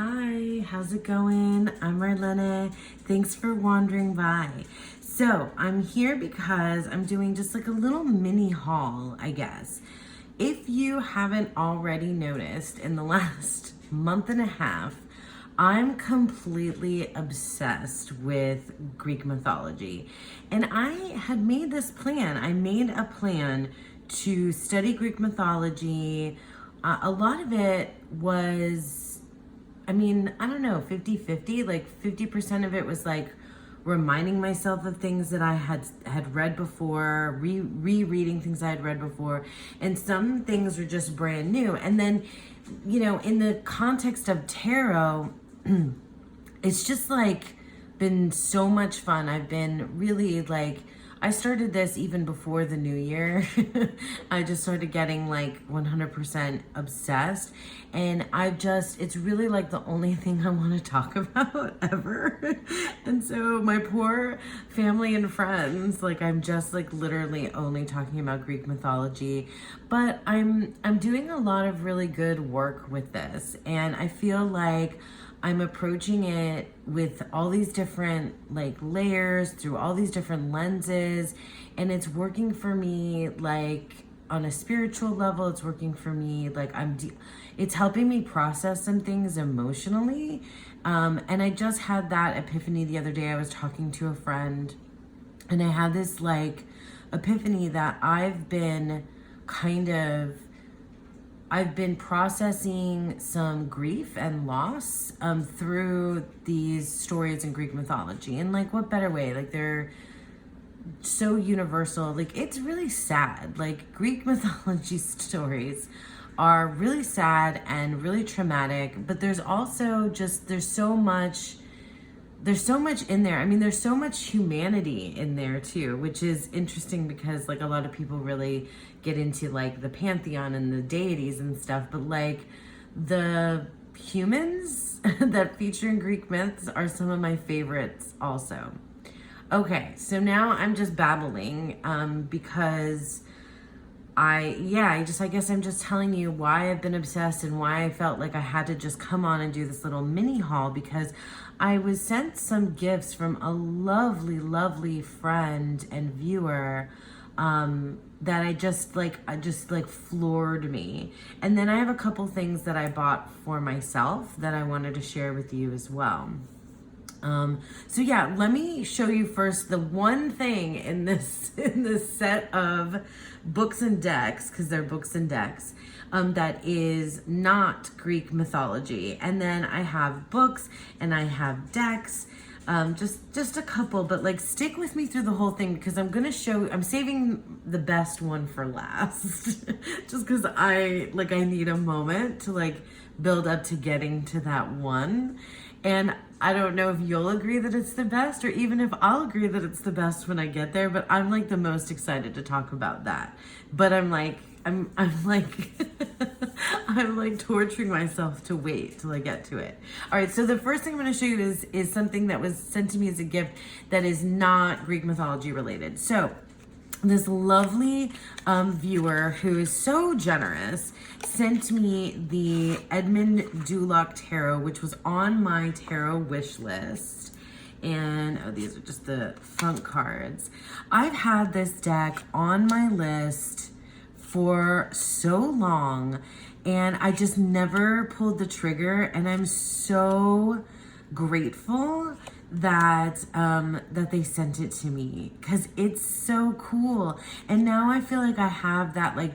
Hi, how's it going? I'm Marlene. Thanks for wandering by. So, I'm here because I'm doing just like a little mini haul, I guess. If you haven't already noticed, in the last month and a half, I'm completely obsessed with Greek mythology. And I had made this plan. I made a plan to study Greek mythology. A lot of it was, I don't know, 50-50. Like 50% of it was like reminding myself of things that I had read before, rereading things I had read before, and some things were just brand new. And then, in the context of tarot, it's just like been so much fun. I've been really like, I started this even before the new year. I just started getting like 100% obsessed. And it's really like the only thing I want to talk about ever. And so my poor family and friends, like I'm just like literally only talking about Greek mythology. But I'm doing a lot of really good work with this. And I feel like I'm approaching it with all these different like layers through all these different lenses, and it's working for me like on a spiritual level. It's working for me like it's helping me process some things emotionally. And I just had that epiphany the other day. I was talking to a friend and I had this like epiphany that I've been processing some grief and loss through these stories in Greek mythology. And like, what better way? Like, they're so universal. Like, it's really sad. Like, Greek mythology stories are really sad and really traumatic, but there's also there's so much in there. There's so much humanity in there too, which is interesting because like a lot of people really get into like the pantheon and the deities and stuff, but like the humans that feature in Greek myths are some of my favorites also. Okay, so now I'm just babbling because I guess I'm just telling you why I've been obsessed and why I felt like I had to just come on and do this little mini haul, because I was sent some gifts from a lovely, lovely friend and viewer that I just floored me. And then I have a couple things that I bought for myself that I wanted to share with you as well. So yeah, let me show you first the one thing in this set of books and decks, because they're books and decks, that is not Greek mythology. And then I have books and I have decks, just a couple, but like stick with me through the whole thing because I'm saving the best one for last just because I need a moment to like build up to getting to that one. And I don't know if you'll agree that it's the best or even if I'll agree that it's the best when I get there, but I'm like the most excited to talk about that. But I'm like I'm like torturing myself to wait till I get to it. All right, so the first thing I'm going to show you is something that was sent to me as a gift that is not Greek mythology related. So this lovely viewer who is so generous sent me the Edmund Dulac tarot, which was on my tarot wish list. And these are just the front cards. I've had this deck on my list for so long and I just never pulled the trigger, and I'm so grateful that that they sent it to me because it's so cool. And now I feel like I have that like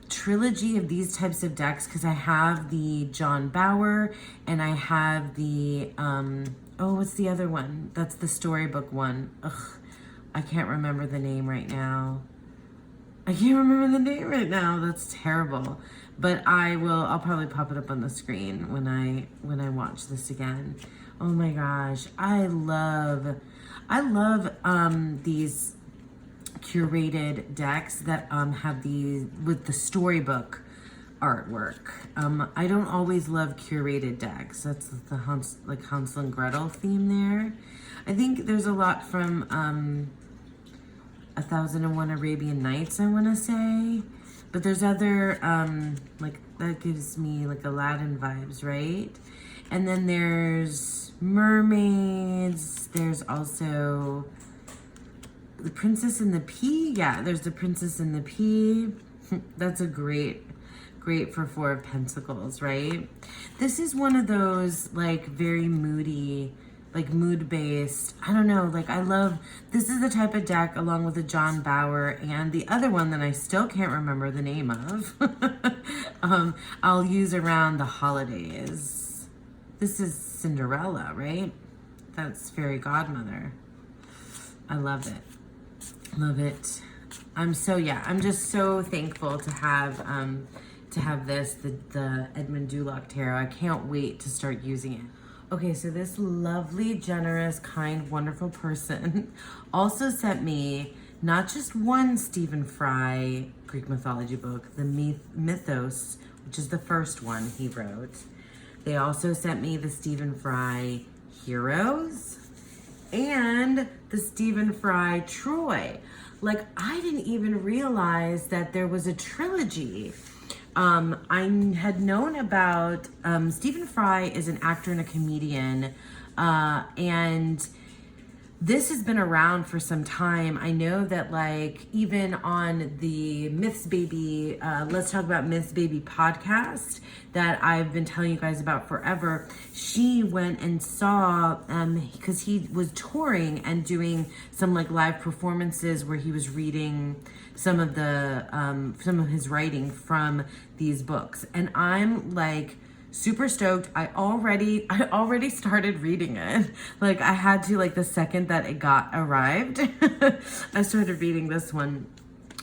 trilogy of these types of decks because I have the John Bauer and I have the what's the other one? That's the storybook one. I can't remember the name right now. That's terrible. But I'll probably pop it up on the screen when I watch this again. Oh my gosh. I love these curated decks that have with the storybook artwork. I don't always love curated decks. That's the Hansel and Gretel theme there. I think there's a lot from 1001 Arabian Nights, I want to say. But there's other, that gives me like Aladdin vibes, right? And then there's mermaids. There's also the Princess and the Pea. Yeah, there's the Princess and the Pea. That's a great for Four of Pentacles, right? This is one of those like very moody, like mood-based, I don't know, like I love, this is the type of deck along with the John Bower and the other one that I still can't remember the name of. I'll use around the holidays. This is Cinderella, right? That's Fairy Godmother. I love it. Love it. I'm just so thankful to have this, the Edmund Dulac Tarot. I can't wait to start using it. Okay, so this lovely, generous, kind, wonderful person also sent me not just one Stephen Fry Greek mythology book, the Mythos, which is the first one he wrote. They also sent me the Stephen Fry Heroes and the Stephen Fry Troy. Like, I didn't even realize that there was a trilogy. I had known about, Stephen Fry is an actor and a comedian, and this has been around for some time. I know that like even on the Myths Baby, Let's Talk About Myths Baby podcast that I've been telling you guys about forever, she went and saw, because he was touring and doing some like live performances where he was reading some of his writing from these books. And I'm like, super stoked. I already started reading it. Like I had to, like the second that it arrived, I started reading this one.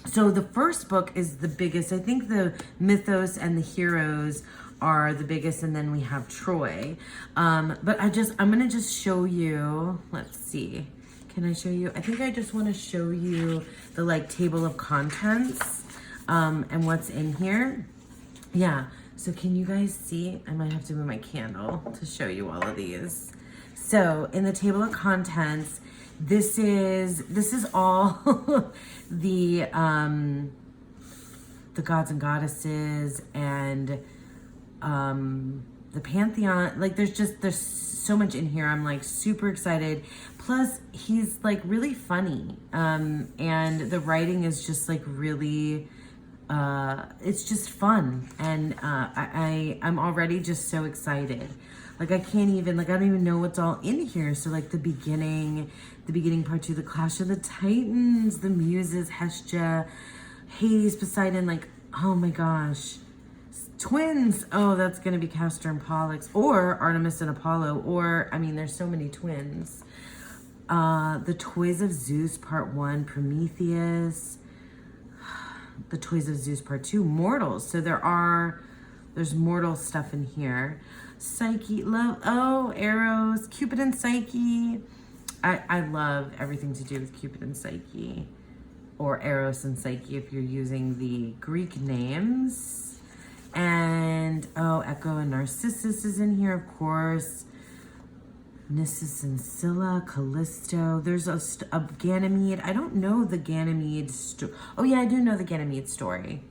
So the first book is the biggest. I think the Mythos and the Heroes are the biggest, and then we have Troy. But I'm gonna just show you, let's see. Can I show you? I think I just want to show you the like table of contents and what's in here. Yeah. So can you guys see? I might have to move my candle to show you all of these. So in the table of contents, this is all the gods and goddesses and the pantheon. Like there's so much in here. I'm like super excited. Plus he's like really funny. And the writing is just like really, it's just fun, and I'm already just so excited. Like I can't even, like I don't even know what's all in here. So like the beginning part 2, the Clash of the Titans, the Muses, Hestia, Hades, Poseidon, like oh my gosh, twins. Oh, that's gonna be Castor and Pollux, or Artemis and Apollo, or I mean there's so many twins. The Toys of Zeus part 1, Prometheus. The Toys of Zeus part 2, mortals. So there's mortal stuff in here. Psyche, love, oh, Eros, Cupid and Psyche. I love everything to do with Cupid and Psyche, or Eros and Psyche if you're using the Greek names. And oh, Echo and Narcissus is in here, of course. Nissus and Scylla, Callisto. There's a Ganymede. I don't know the Ganymede story. Oh yeah, I do know the Ganymede story.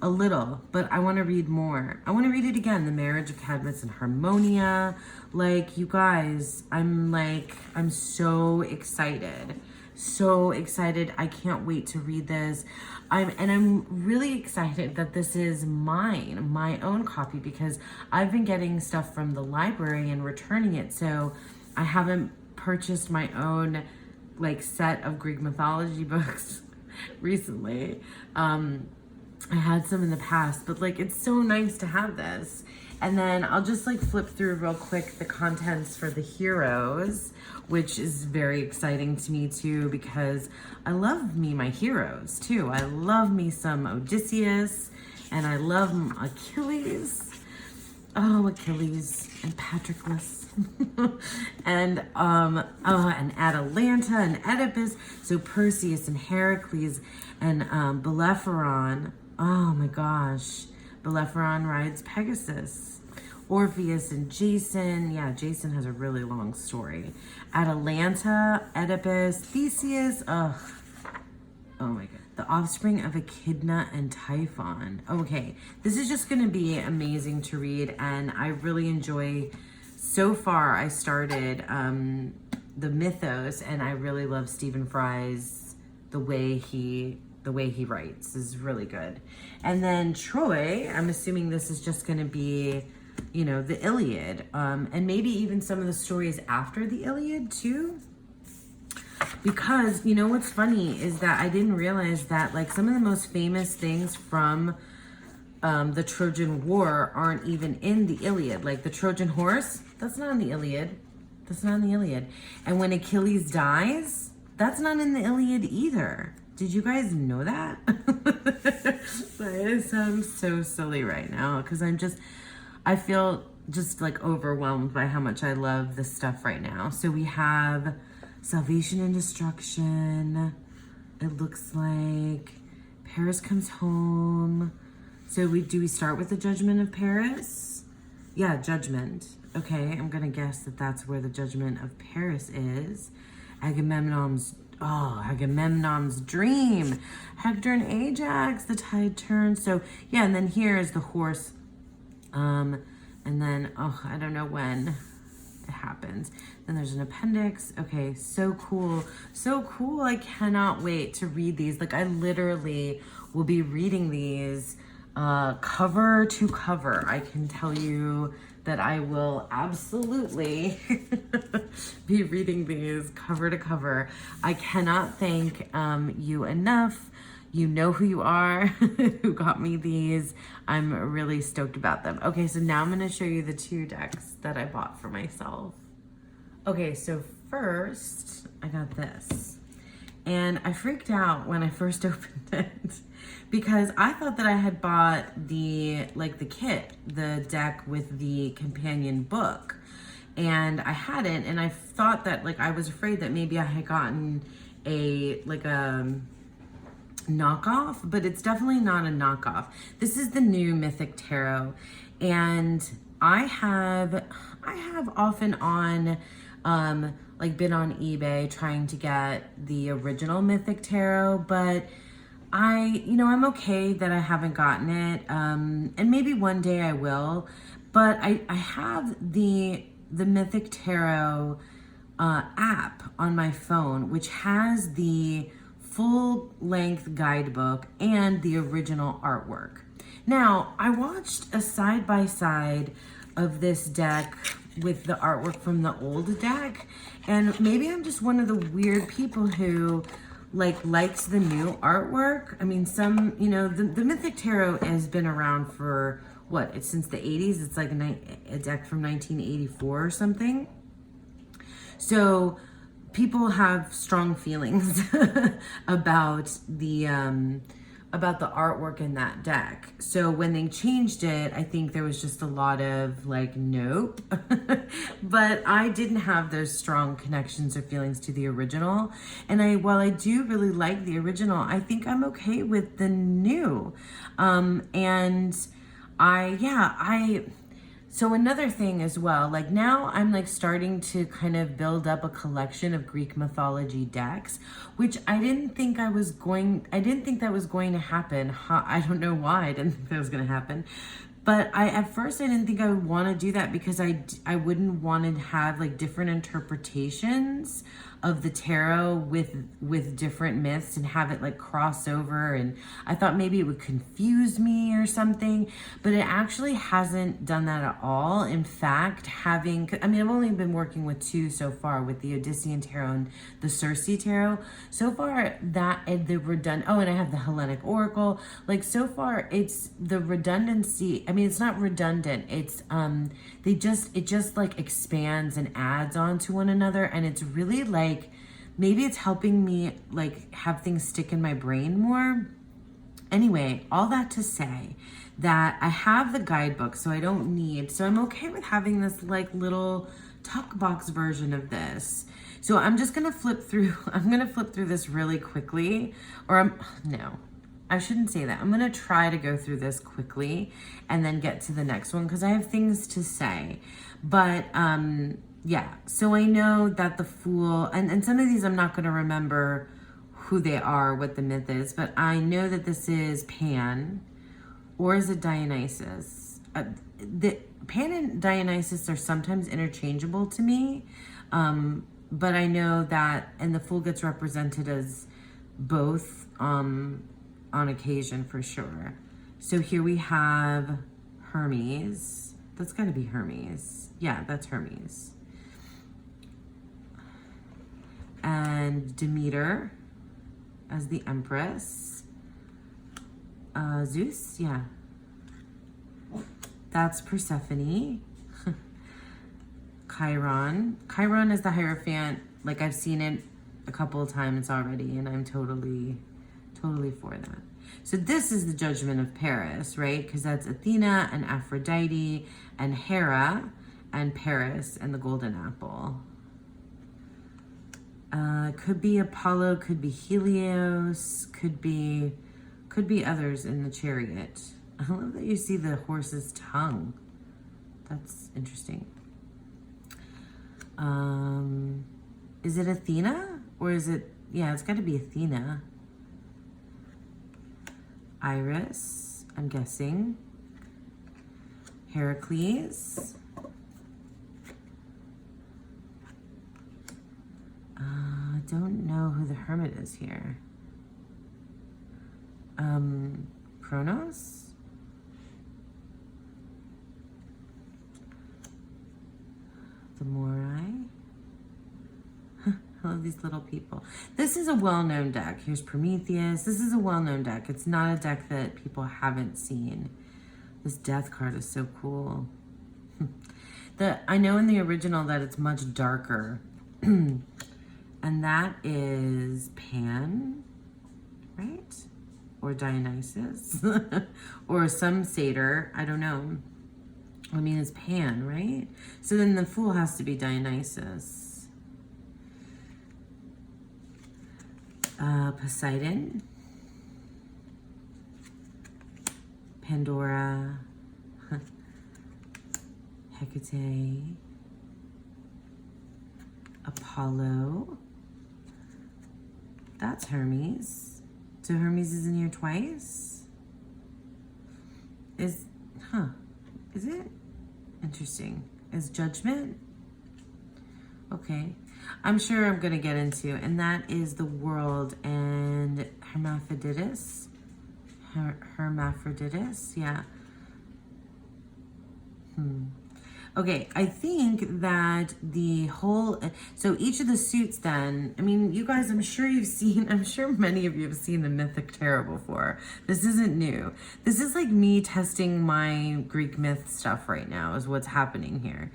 A little, but I want to read more. I want to read it again. The Marriage of Cadmus and Harmonia. Like, you guys, I'm so excited. So excited. I can't wait to read this. I'm really excited that this is my own copy, because I've been getting stuff from the library and returning it. So I haven't purchased my own like set of Greek mythology books recently. I had some in the past, but like it's so nice to have this. And then I'll just like flip through real quick the contents for the Heroes, which is very exciting to me too, because I love my heroes too. I love me some Odysseus, and I love Achilles. Oh, Achilles and Patroclus. and Atalanta and Oedipus. So Perseus and Heracles and Bellerophon. Oh my gosh. Bellerophon rides Pegasus. Orpheus and Jason. Yeah, Jason has a really long story. Atalanta, Oedipus, Theseus. Ugh. Oh my god. The offspring of Echidna and Typhon. Okay, this is just going to be amazing to read, and I really enjoy so far I started the Mythos, and I really love Stephen Fry's the way he writes is really good. And then Troy, I'm assuming this is just going to be, you know, the Iliad, and maybe even some of the stories after the Iliad too. Because, you know, what's funny is that I didn't realize that, like, some of the most famous things from the Trojan War aren't even in the Iliad. Like the Trojan horse, that's not in the Iliad. That's not in the Iliad. And when Achilles dies, that's not in the Iliad either. Did you guys know that? It sounds so silly right now because I feel just like overwhelmed by how much I love this stuff right now. So we have salvation and destruction. It looks like Paris comes home. So do we start with the judgment of Paris? Yeah, judgment. Okay, I'm gonna guess that that's where the judgment of Paris is. Agamemnon's dream. Hector and Ajax, the tide turns. So yeah, and then here is the horse. And then, I don't know when it happens. Then there's an appendix. Okay, so cool. So cool. I cannot wait to read these. Like, I literally will be reading these cover to cover. I can tell you that I will absolutely be reading these cover to cover. I cannot thank you enough. You know who you are, who got me these. I'm really stoked about them. Okay, so now I'm gonna show you the 2 decks that I bought for myself. Okay, so first I got this. And I freaked out when I first opened it because I thought that I had bought the kit, the deck with the companion book, and I hadn't. And I thought that, like, I was afraid that maybe I had gotten a knockoff, but it's definitely not a knockoff. This is the new Mythic Tarot, and I have off and on been on eBay trying to get the original Mythic Tarot, but I'm okay that I haven't gotten it, and maybe one day I will. But I have the Mythic Tarot app on my phone, which has the full-length guidebook and the original artwork. Now, I watched a side-by-side of this deck with the artwork from the old deck, and maybe I'm just one of the weird people who likes the new artwork. I mean, the Mythic Tarot has been around for it's since the 80s. It's like a deck from 1984 or something. So people have strong feelings about the artwork in that deck. So when they changed it, I think there was just a lot of nope. But I didn't have those strong connections or feelings to the original. And while I do really like the original, I think I'm okay with the new. So another thing as well, now I'm starting to kind of build up a collection of Greek mythology decks, which I didn't think that was going to happen. I don't know why I didn't think that was going to happen. But at first I didn't think I would want to do that because I wouldn't want to have different interpretations of the tarot with different myths and have it cross over, and I thought maybe it would confuse me or something, but it actually hasn't done that at all. In fact, I've only been working with 2 so far, with the Odyssean Tarot and the Circe Tarot. So far and I have the Hellenic Oracle. So far it's the redundancy. It's not redundant. It's it just expands and adds on to one another, and it's really maybe it's helping me have things stick in my brain more. Anyway, all that to say that I have the guidebook, so I'm okay with having this little tuck box version of this. So I'm just gonna flip through this really quickly, no, I shouldn't say that. I'm gonna try to go through this quickly and then get to the next one because I have things to say. But yeah, so I know that the Fool, and some of these I'm not gonna remember who they are, what the myth is, but I know that this is Pan, or is it Dionysus? Pan and Dionysus are sometimes interchangeable to me, but I know that, and the Fool gets represented as both on occasion for sure. So here we have Hermes. That's got to be Hermes. Yeah, that's Hermes. And Demeter as the Empress. Zeus, yeah. That's Persephone. Chiron. Chiron is the Hierophant. Like, I've seen it a couple of times already, and I'm totally for that. So this is the Judgment of Paris, right? Because that's Athena and Aphrodite and Hera and Paris and the Golden Apple. Could be Apollo, could be Helios, could be others in the chariot. I love that you see the horse's tongue. That's interesting. Is it Athena? Or is it, yeah, it's got to be Athena. Iris, I'm guessing. Heracles. I don't know who the hermit is here. Kronos? The Moirai? I love these little people. This is a well-known deck. Here's Prometheus. This is a well-known deck. It's not a deck that people haven't seen. This death card is so cool. I know in the original that it's much darker. And that is Pan, right? Or Dionysus. Or some satyr. I don't know. I mean, it's Pan, right? So then the Fool has to be Dionysus. Poseidon. Pandora. Hecate. Apollo. That's Hermes. So Hermes is in here twice? Is it? Interesting. Is Judgment? Okay. I'm sure I'm going to get into, and that is the World and Hermaphroditus. Hermaphroditus, yeah. Okay, I think that the whole, so each of the suits then, I mean, you guys, I'm sure many of you have seen the Mythic Tarot before. This isn't new. This is like me testing my Greek myth stuff right now is what's happening here.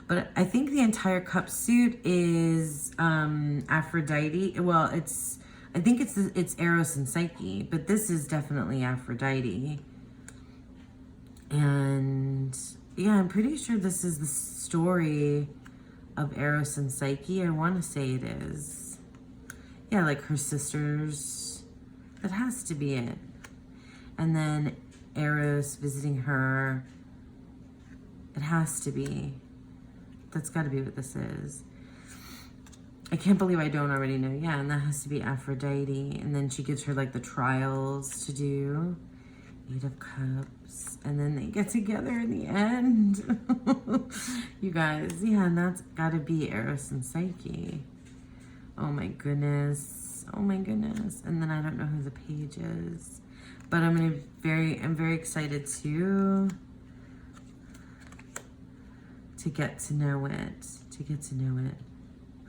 But I think the entire cup suit is Aphrodite. Well, I think it's Eros and Psyche, but this is definitely Aphrodite. And yeah, I'm pretty sure this is the story of Eros and Psyche. I want to say it is. Yeah, like her sisters. That has to be it. And then Eros visiting her. It has to be. That's got to be what this is. I can't believe I don't already know. Yeah, and that has to be Aphrodite. And then she gives her like the trials to do. 8 of Cups. And then they get together in the end. You guys, yeah, and that's got to be Eros and Psyche. Oh my goodness. Oh my goodness. And then I don't know who the page is. But I'm very excited to get to know it.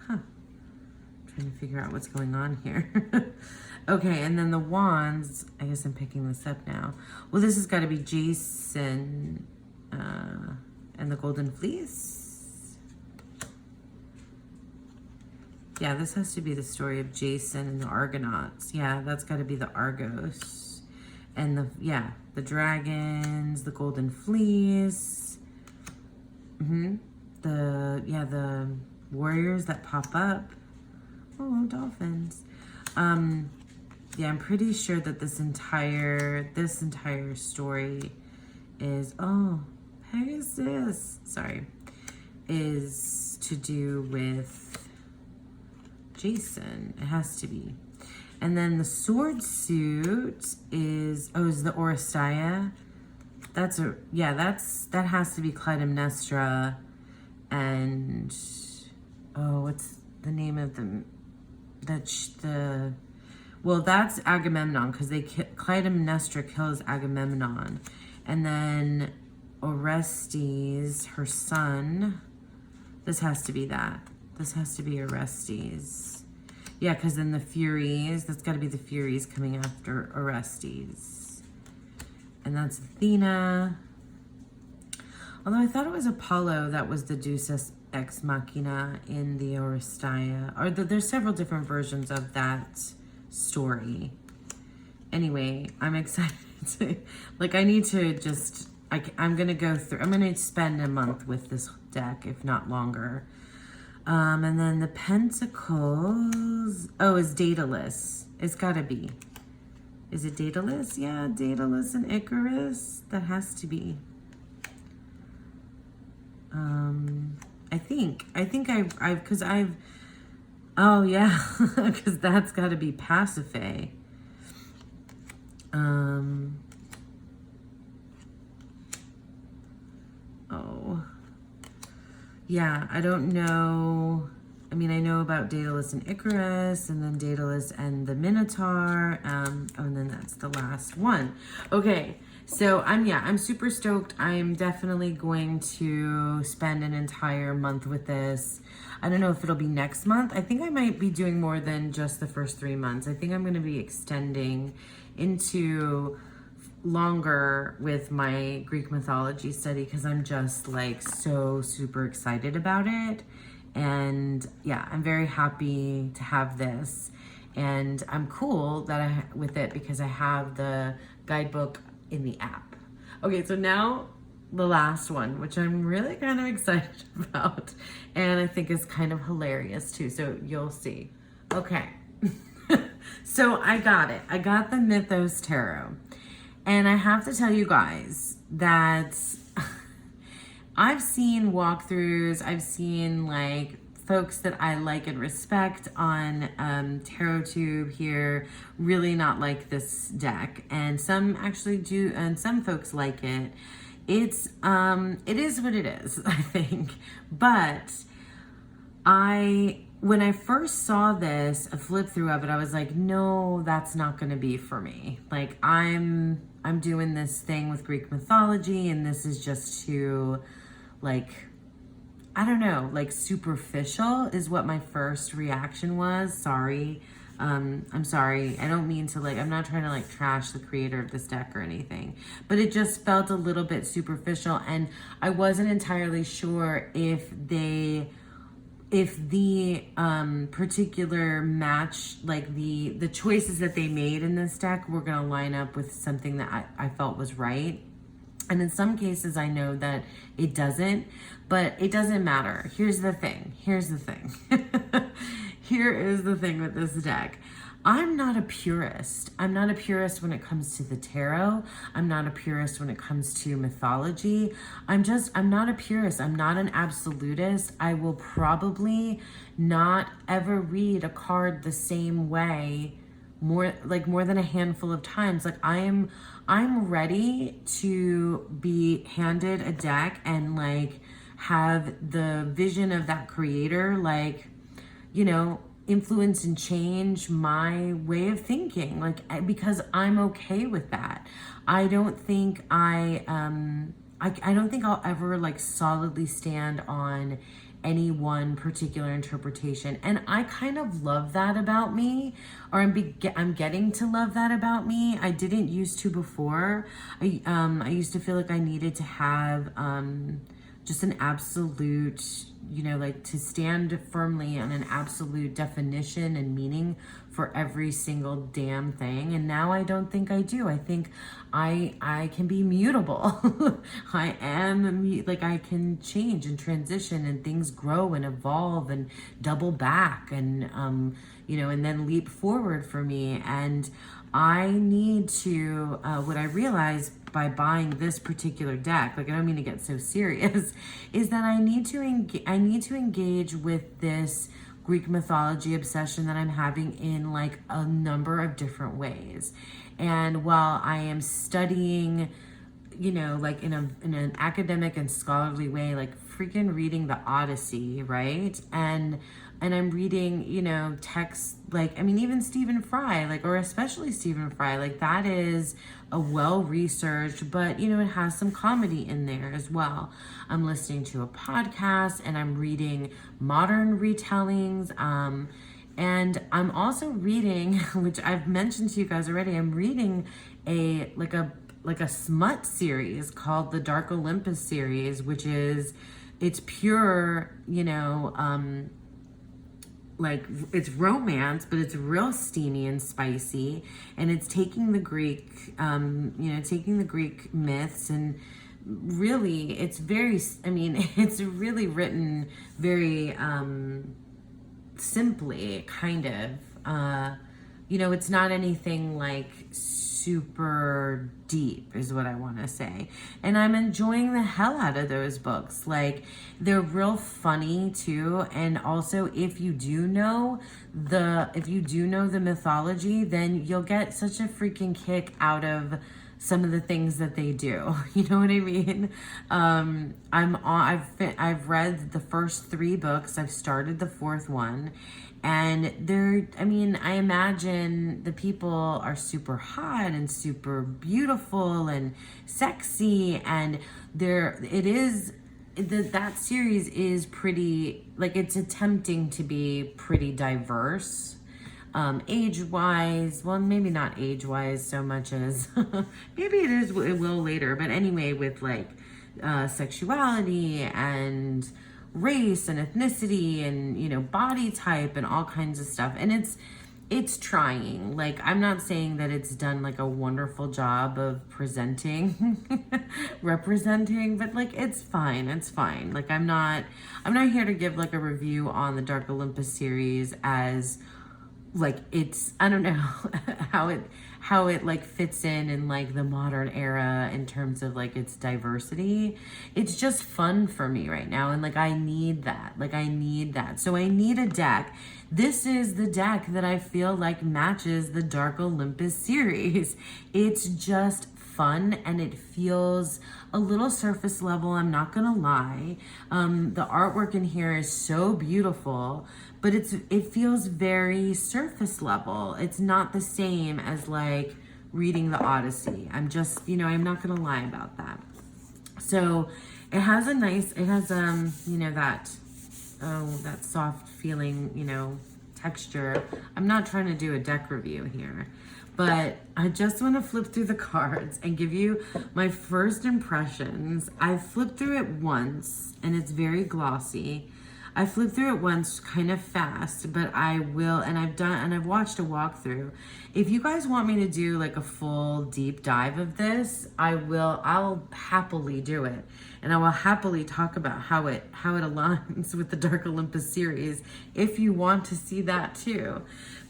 Huh. Trying to figure out what's going on here. Okay, and then the wands, I guess I'm picking this up now. Well, this has got to be Jason and the Golden Fleece. Yeah, this has to be the story of Jason and the Argonauts. Yeah, that's got to be the Argos. And the dragons, the Golden Fleece. The warriors that pop up. Oh, dolphins. Yeah, I'm pretty sure that this entire story is, Pegasus, sorry, is to do with Jason. It has to be. And then the sword suit is the Oresteia. that has to be Clytemnestra, and what's the name of that's Agamemnon, because Clytemnestra kills Agamemnon, and then Orestes, her son. This has to be that. This has to be Orestes. Yeah, because then the Furies, that's got to be the Furies coming after Orestes. And that's Athena. Although I thought it was Apollo that was the Deus ex machina in the Oresteia. Or there's several different versions of that story. Anyway, I'm excited to, like, I need to just, I'm going to go through, I'm going to spend a month with this deck, if not longer. And then the Pentacles, is Daedalus. It's got to be. Is it Daedalus? Yeah, Daedalus and Icarus. That has to be. I think oh yeah, because that's got to be Pasiphae. Yeah, I don't know. I mean, I know about Daedalus and Icarus, and then Daedalus and the Minotaur, and then that's the last one. Okay, so I'm super stoked. I'm definitely going to spend an entire month with this. I don't know if it'll be next month. I think I might be doing more than just the first 3 months. I think I'm going to be extending into longer with my Greek mythology study, because I'm just like so super excited about it. And yeah, I'm very happy to have this, and I'm cool that with it because I have the guidebook in the app. Okay, so now the last one, which I'm really kind of excited about, and I think is kind of hilarious too, so you'll see. Okay. So I got it. I got the Mythos Tarot. And I have to tell you guys that I've seen walkthroughs, I've seen like folks that I like and respect on TarotTube here really not like this deck, and some actually do, and some folks like it. It is what it is, I think. But when I first saw this, a flip through of it, I was like, no, that's not going to be for me. Like, I'm doing this thing with Greek mythology, and this is just too, like, I don't know, like superficial is what my first reaction was. Sorry. I'm sorry. I don't mean to, like, I'm not trying to like trash the creator of this deck or anything, but it just felt a little bit superficial, and I wasn't entirely sure if the particular match, like the choices that they made in this deck were going to line up with something that I felt was right. And in some cases I know that it doesn't, but it doesn't matter. Here's the thing. Here is the thing with this deck. I'm not a purist. I'm not a purist when it comes to the tarot. I'm not a purist when it comes to mythology. I'm not a purist. I'm not an absolutist. I will probably not ever read a card the same way more than a handful of times. Like, I'm ready to be handed a deck and like have the vision of that creator, like, you know, influence and change my way of thinking, like, because I'm okay with that. I don't think I don't think I'll ever like solidly stand on any one particular interpretation, and I kind of love that about me, or I'm getting to love that about me. I didn't used to before. I used to feel like I needed to have just an absolute, you know, like to stand firmly on an absolute definition and meaning for every single damn thing. And now I don't think I do. I think I can be mutable. I can change and transition, and things grow and evolve and double back and, you know, and then leap forward for me. And I need to, what I realized by buying this particular deck, like, I don't mean to get so serious, is that I need to engage with this Greek mythology obsession that I'm having in like a number of different ways. And while I am studying you know, like in an academic and scholarly way, like freaking reading the Odyssey, right? And I'm reading, you know, texts like, I mean, even Stephen Fry, like, or especially Stephen Fry, like that is a well-researched, but, you know, it has some comedy in there as well. I'm listening to a podcast and I'm reading modern retellings. And I'm also reading, which I've mentioned to you guys already, I'm reading like a smut series called the Dark Olympus series, which is, it's pure, you know, like it's romance, but it's real steamy and spicy, and it's taking the Greek, you know, taking the Greek myths, and really, it's very, I mean, it's really written very simply, kind of. You know, it's not anything like super deep, is what I want to say. And I'm enjoying the hell out of those books. Like, they're real funny too. And also, if you do know the mythology, then you'll get such a freaking kick out of some of the things that they do. You know what I mean? I've read the first 3 books. I've started the 4th one. And I mean, I imagine the people are super hot and super beautiful and sexy, and that series is pretty, like, it's attempting to be pretty diverse, age-wise. Well, maybe not age-wise so much as, maybe it will later, but anyway, with like, sexuality and race and ethnicity and, you know, body type and all kinds of stuff. And it's trying. Like, I'm not saying that it's done like a wonderful job of representing, but like, it's fine. Like, I'm not here to give like a review on the Dark Olympus series as like, it's, I don't know how it like fits in like the modern era in terms of like its diversity. It's just fun for me right now, and like I need that. So I need a deck. This is the deck that I feel like matches the Dark Olympus series. It's just fun, and it feels a little surface level, I'm not gonna lie. The artwork in here is so beautiful, but it feels very surface level. It's not the same as like reading the Odyssey. I'm just, you know, I'm not gonna lie about that. So it has you know, that soft feeling, you know, texture. I'm not trying to do a deck review here, but I just want to flip through the cards and give you my first impressions. I flipped through it once, and it's very glossy. I flipped through it once kind of fast, but I will, and I've watched a walkthrough. If you guys want me to do like a full deep dive of this, I'll happily do it. And I will happily talk about how it aligns with the Dark Olympus series if you want to see that too.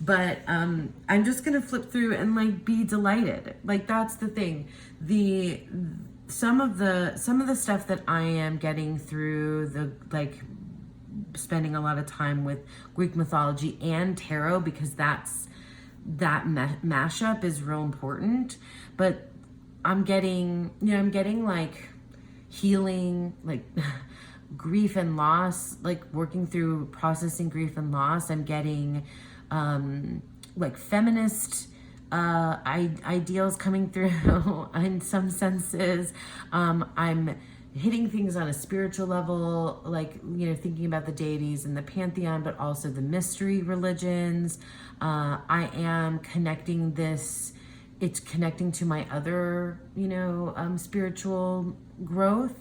But I'm just gonna flip through and like be delighted. Like, that's the thing. Some of the stuff that I am getting through the, like, spending a lot of time with Greek mythology and tarot, because that mashup is real important. But I'm getting like healing, like grief and loss, like working through processing grief and loss. I'm getting like feminist ideals coming through in some senses. I'm hitting things on a spiritual level, like, you know, thinking about the deities and the pantheon, but also the mystery religions. I am connecting this, it's connecting to my other, you know, spiritual growth.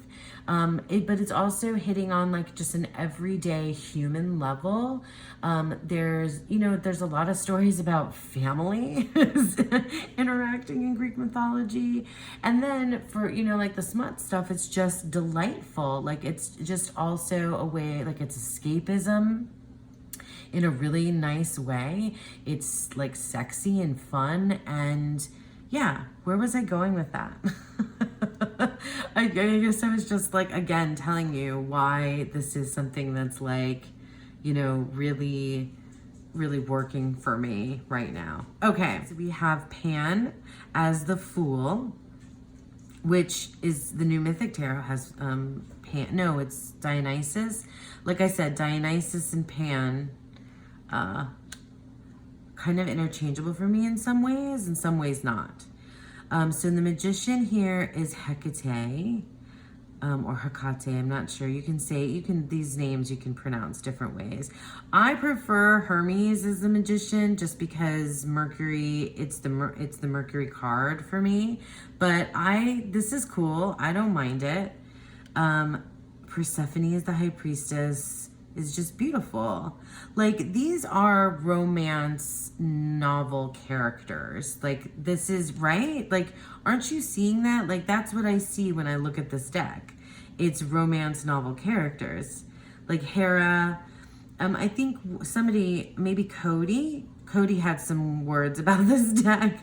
But it's also hitting on like just an everyday human level. There's a lot of stories about family interacting in Greek mythology. And then for, you know, like the smut stuff, it's just delightful. Like, it's just also a way, like, it's escapism in a really nice way. It's like sexy and fun. And yeah, where was I going with that? I guess I was just like, again, telling you why this is something that's like, you know, really, really working for me right now. Okay, so we have Pan as the Fool. which is the new Mythic Tarot has Pan. No, it's Dionysus. Like I said, Dionysus and Pan, kind of interchangeable for me in some ways not. So the magician here is Hecate, or Hecate, I'm not sure. These names you can pronounce different ways. I prefer Hermes as the magician just because Mercury, it's the Mercury card for me. But this is cool. I don't mind it. Persephone as the high priestess is just beautiful. Like, these are romance novel characters. Like, this is, right? Like, aren't you seeing that? Like, that's what I see when I look at this deck. It's romance novel characters. Like Hera, I think somebody, maybe Cody had some words about this deck.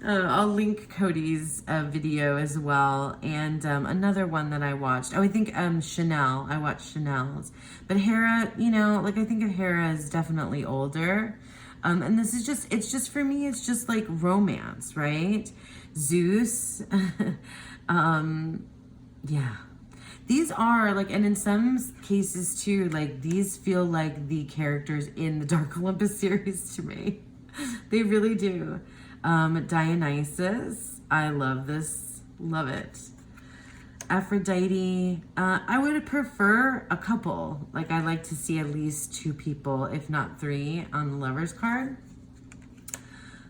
I'll link Cody's video as well. And another one that I watched. Oh, I think Chanel. I watched Chanel's. But Hera, like, I think of Hera as definitely older. And this is it's just for me, it's just like romance, right? Zeus. Yeah. These are like, and in some cases too, like, these feel like the characters in the Dark Olympus series to me. They really do. Dionysus, I love this, love it. Aphrodite, I would prefer a couple. Like, I like to see at least 2 people, if not 3, on the Lover's card.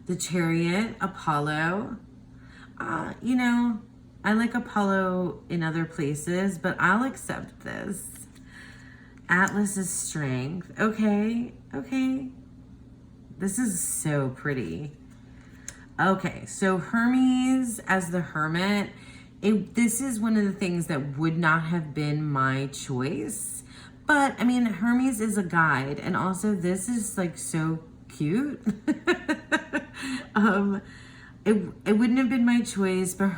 The Chariot, Apollo. I like Apollo in other places, but I'll accept this. Atlas's Strength. Okay. This is so pretty. Okay, so Hermes as the Hermit. This is one of the things that would not have been my choice. But, I mean, Hermes is a guide. And also, this is, like, so cute. It wouldn't have been my choice, but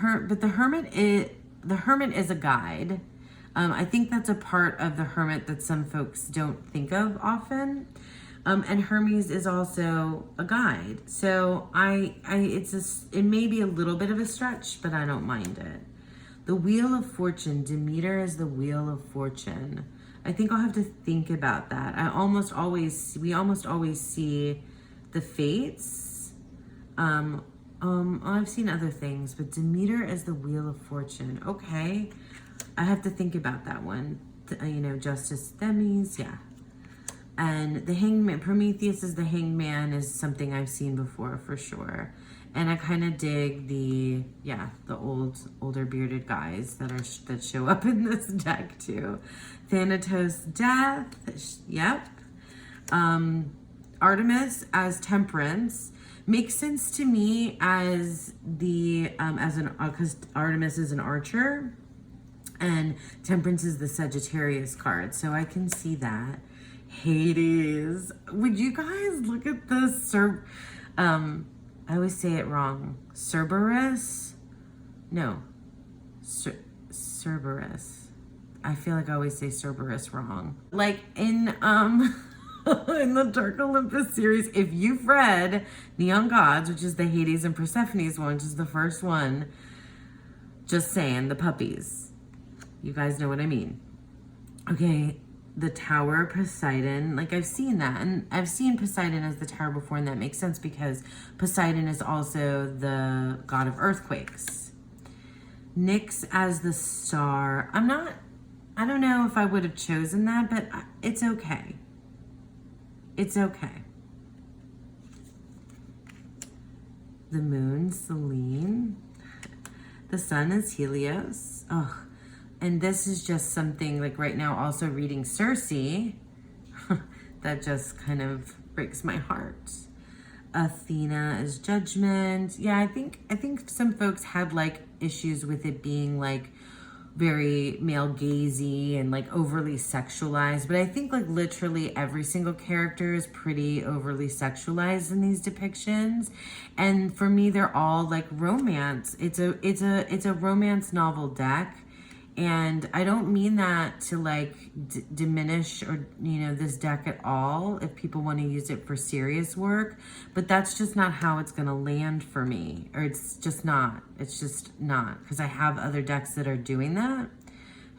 the Hermit is a guide. I think that's a part of the Hermit that some folks don't think of often. And Hermes is also a guide. So it may be a little bit of a stretch, but I don't mind it. The Wheel of Fortune. Demeter is the Wheel of Fortune. I think I'll have to think about that. We almost always see the fates. I've seen other things, but Demeter is the Wheel of Fortune. Okay. I have to think about that one. Justice Themis, yeah. And the Hangman, Prometheus is the Hangman, is something I've seen before for sure. And I kind of dig the older bearded guys that show up in this deck too. Thanatos, Death, yep. Artemis as Temperance makes sense to me as because Artemis is an archer, and Temperance is the Sagittarius card, so I can see that. Hades. Would you guys look at this? I always say it wrong. Cerberus? No. Cerberus. I feel like I always say Cerberus wrong. Like in in the Dark Olympus series, if you've read Neon Gods, which is the Hades and Persephone's one, which is the first one, just saying, the puppies. You guys know what I mean. Okay. The Tower, Poseidon, like, I've seen that, and I've seen Poseidon as the tower before, and that makes sense because Poseidon is also the god of earthquakes. Nyx as the Star. I don't know if I would have chosen that, but it's okay. It's okay. The Moon, Selene. The Sun is Helios. Ugh. And this is just something, like, right now also reading Circe, that just kind of breaks my heart. Athena is Judgment. Yeah, I think some folks had, like, issues with it being, like, very male gazy and, like, overly sexualized. But I think, like, literally every single character is pretty overly sexualized in these depictions. And for me, they're all, like, romance. It's a romance novel deck. And I don't mean that to like diminish or, this deck at all if people want to use it for serious work, but that's just not how it's going to land for me. Or it's just not. It's just not, because I have other decks that are doing that.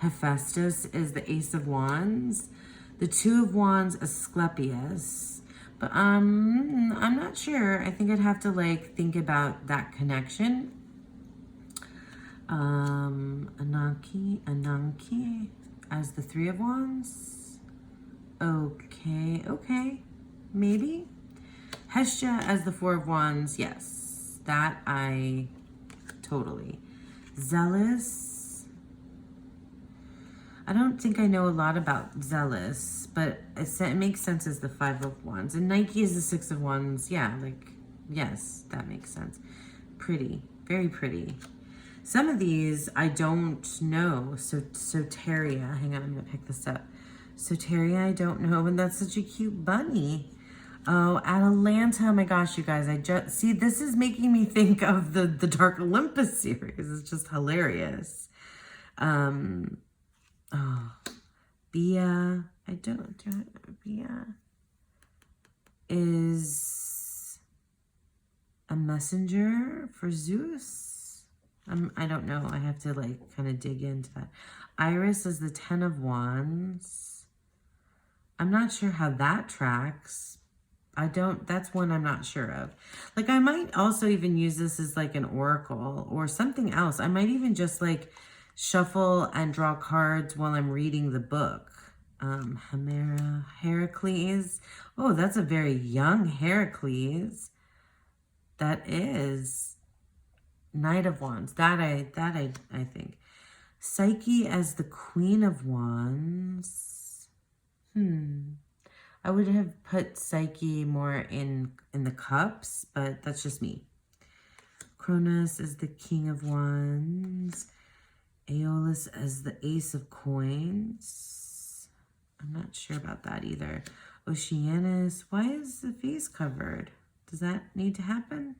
Hephaestus is the Ace of Wands. The Two of Wands, Asclepius. But I'm not sure. I think I'd have to like think about that connection. Ananke as the Three of Wands. Okay, maybe. Hestia as the Four of Wands, yes. That I totally. Zealous. I don't think I know a lot about Zealous, but it makes sense as the Five of Wands. And Nike is the Six of Wands. Yeah, like, yes, that makes sense. Pretty, very pretty. Some of these I don't know. Soteria, hang on, I'm gonna pick this up. Soteria, I don't know, and that's such a cute bunny. Oh, Atalanta, oh my gosh, you guys, see, this is making me think of the Dark Olympus series. It's just hilarious. Bia, Bia is a messenger for Zeus. I don't know. I have to like kind of dig into that. Iris is the Ten of Wands. I'm not sure how that tracks. That's one I'm not sure of. Like I might also even use this as like an oracle or something else. I might even just like shuffle and draw cards while I'm reading the book. Hemera, Heracles. Oh, that's a very young Heracles. That is Knight of Wands. That I think. Psyche as the Queen of Wands. I would have put Psyche more in the cups, but that's just me. Cronus as the King of Wands. Aeolus as the Ace of Coins. I'm not sure about that either. Oceanus. Why is the face covered? Does that need to happen?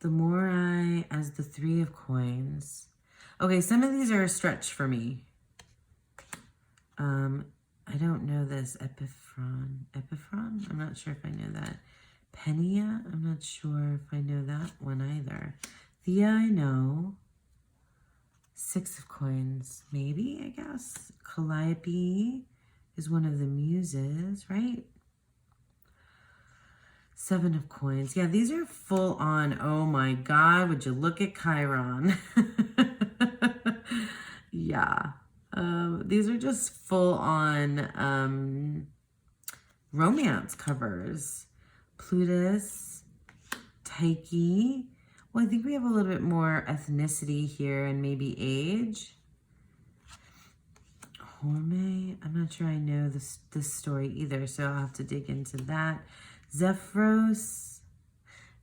The Morai as the Three of Coins. Okay, some of these are a stretch for me. I don't know this. Epiphron? I'm not sure if I know that. Penia? I'm not sure if I know that one either. Thea, I know. Six of Coins, maybe, I guess. Calliope is one of the muses, right? Seven of Coins. Yeah, these are full on. Oh my God, would you look at Chiron? Yeah. These are just full on romance covers. Plutus, Tyche. Well, I think we have a little bit more ethnicity here and maybe age. Horme. I'm not sure I know this story either, so I'll have to dig into that. Zephyros,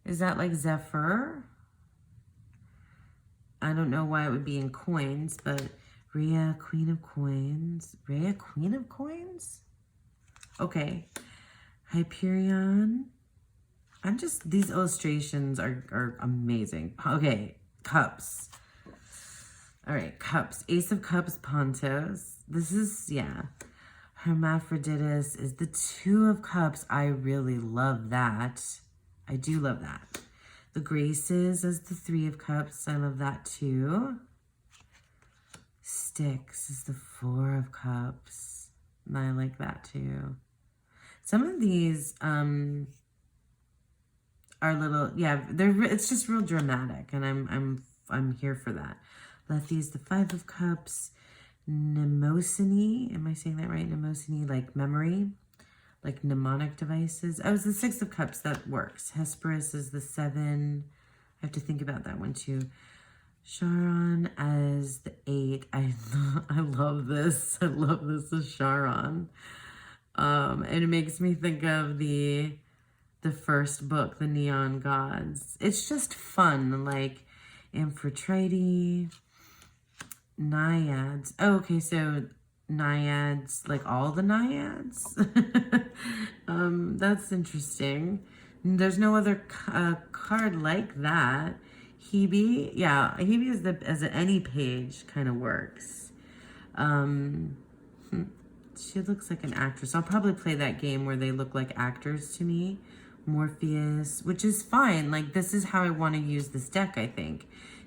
is that like Zephyr? I don't know why it would be in coins, but Rhea, Queen of Coins. Rhea, Queen of Coins? Okay. Hyperion. These illustrations are amazing. Okay, cups. All right, cups. Ace of Cups, Pontos. This is, yeah. Hermaphroditus is the Two of Cups. I really love that. I do love that. The Graces is the Three of Cups. I love that too. Styx is the Four of Cups. And I like that too. Some of these are little, yeah, it's just real dramatic, and I'm here for that. Lethe is the Five of Cups. Mnemosyne, am I saying that right? Mnemosyne, like memory, like mnemonic devices. Oh, it's the Six of Cups, that works. Hesperus is the Seven. I have to think about that one too. Charon as the Eight. I love this. I love this as Charon. And it makes me think of the first book, The Neon Gods. It's just fun, like Amphitrite. Naiads. Oh, okay, so naiads, like all the naiads? That's interesting. There's no other card like that. Hebe, yeah, Hebe is as any page kind of works. She looks like an actress. I'll probably play that game where they look like actors to me. Morpheus, which is fine. Like, this is how I want to use this deck, I think.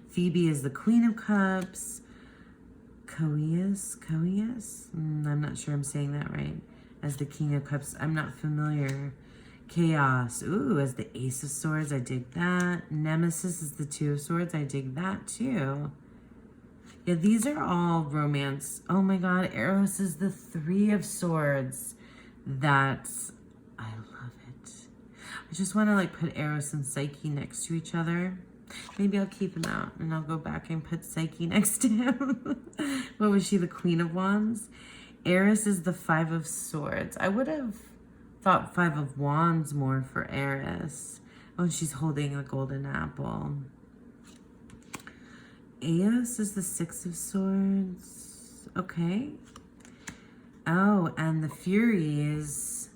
Phoebe is the Queen of Cups. Coeus? I'm not sure I'm saying that right. As the King of Cups, I'm not familiar. Chaos, ooh, as the Ace of Swords, I dig that. Nemesis is the Two of Swords, I dig that too. Yeah, these are all romance. Oh my God, Eros is the Three of Swords. I love it. I just want to like put Eros and Psyche next to each other. Maybe I'll keep him out and I'll go back and put Psyche next to him. What was she, the Queen of Wands? Eris is the Five of Swords. I would have thought Five of Wands more for Eris. Oh, she's holding a golden apple. Eos is the Six of Swords. Okay. Oh, and the Furies,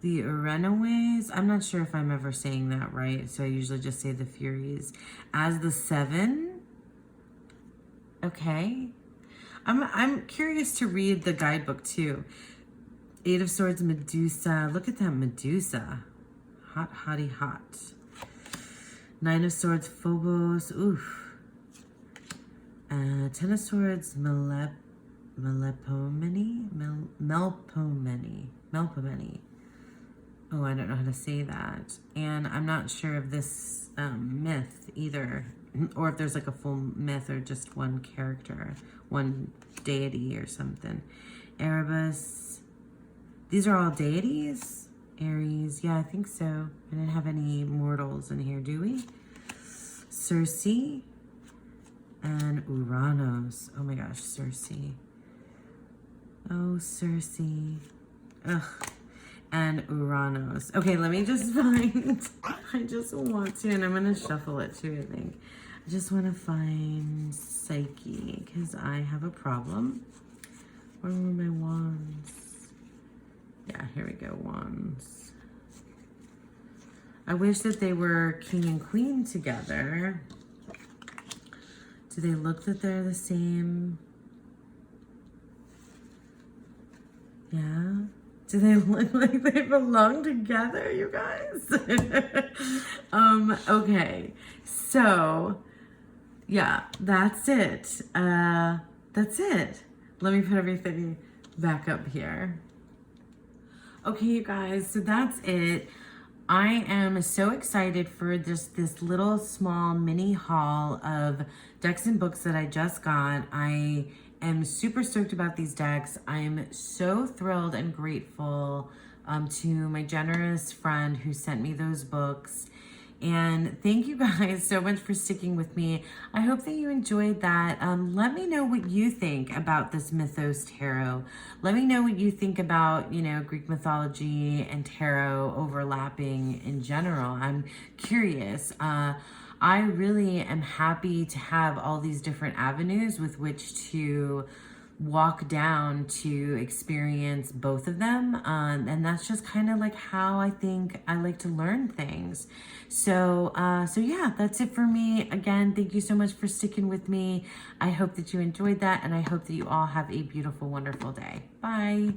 the Urenaways. I'm not sure if I'm ever saying that right, so I usually just say the Furies. As the Seven. Okay. I'm curious to read the guidebook too. Eight of Swords, Medusa. Look at that Medusa. Hot, hottie, hot. Nine of Swords, Phobos. Oof. Ten of Swords, Melpomene. Oh, I don't know how to say that. And I'm not sure of this myth either, or if there's like a full myth or just one character, one deity or something. Erebus. These are all deities? Aries. Yeah, I think so. I didn't have any mortals in here, do we? Circe. And Uranus. Oh my gosh, Circe. Oh, Circe. Ugh. And Uranus. Okay, let me just find... I just want to, and I'm going to shuffle it too, I think. I just want to find Psyche, because I have a problem. Where were my wands? Yeah, here we go, wands. I wish that they were king and queen together. Do they look that they're the same? Yeah. Do they look like they belong together, you guys? Okay. So, yeah, that's it. That's it. Let me put everything back up here. Okay, you guys, so that's it. I am so excited for just this little small mini haul of decks and books that I just got. I am super stoked about these decks. I am so thrilled and grateful to my generous friend who sent me those books. And thank you guys so much for sticking with me. I hope that you enjoyed that. Let me know what you think about this Mythos tarot. Let me know what you think about, you know, Greek mythology and tarot overlapping in general. I'm curious. I really am happy to have all these different avenues with which to walk down to experience both of them, and that's just kind of like how I think I like to learn things. So yeah, that's it for me. Again, thank you so much for sticking with me. I hope that you enjoyed that, and I hope that you all have a beautiful, wonderful day. Bye.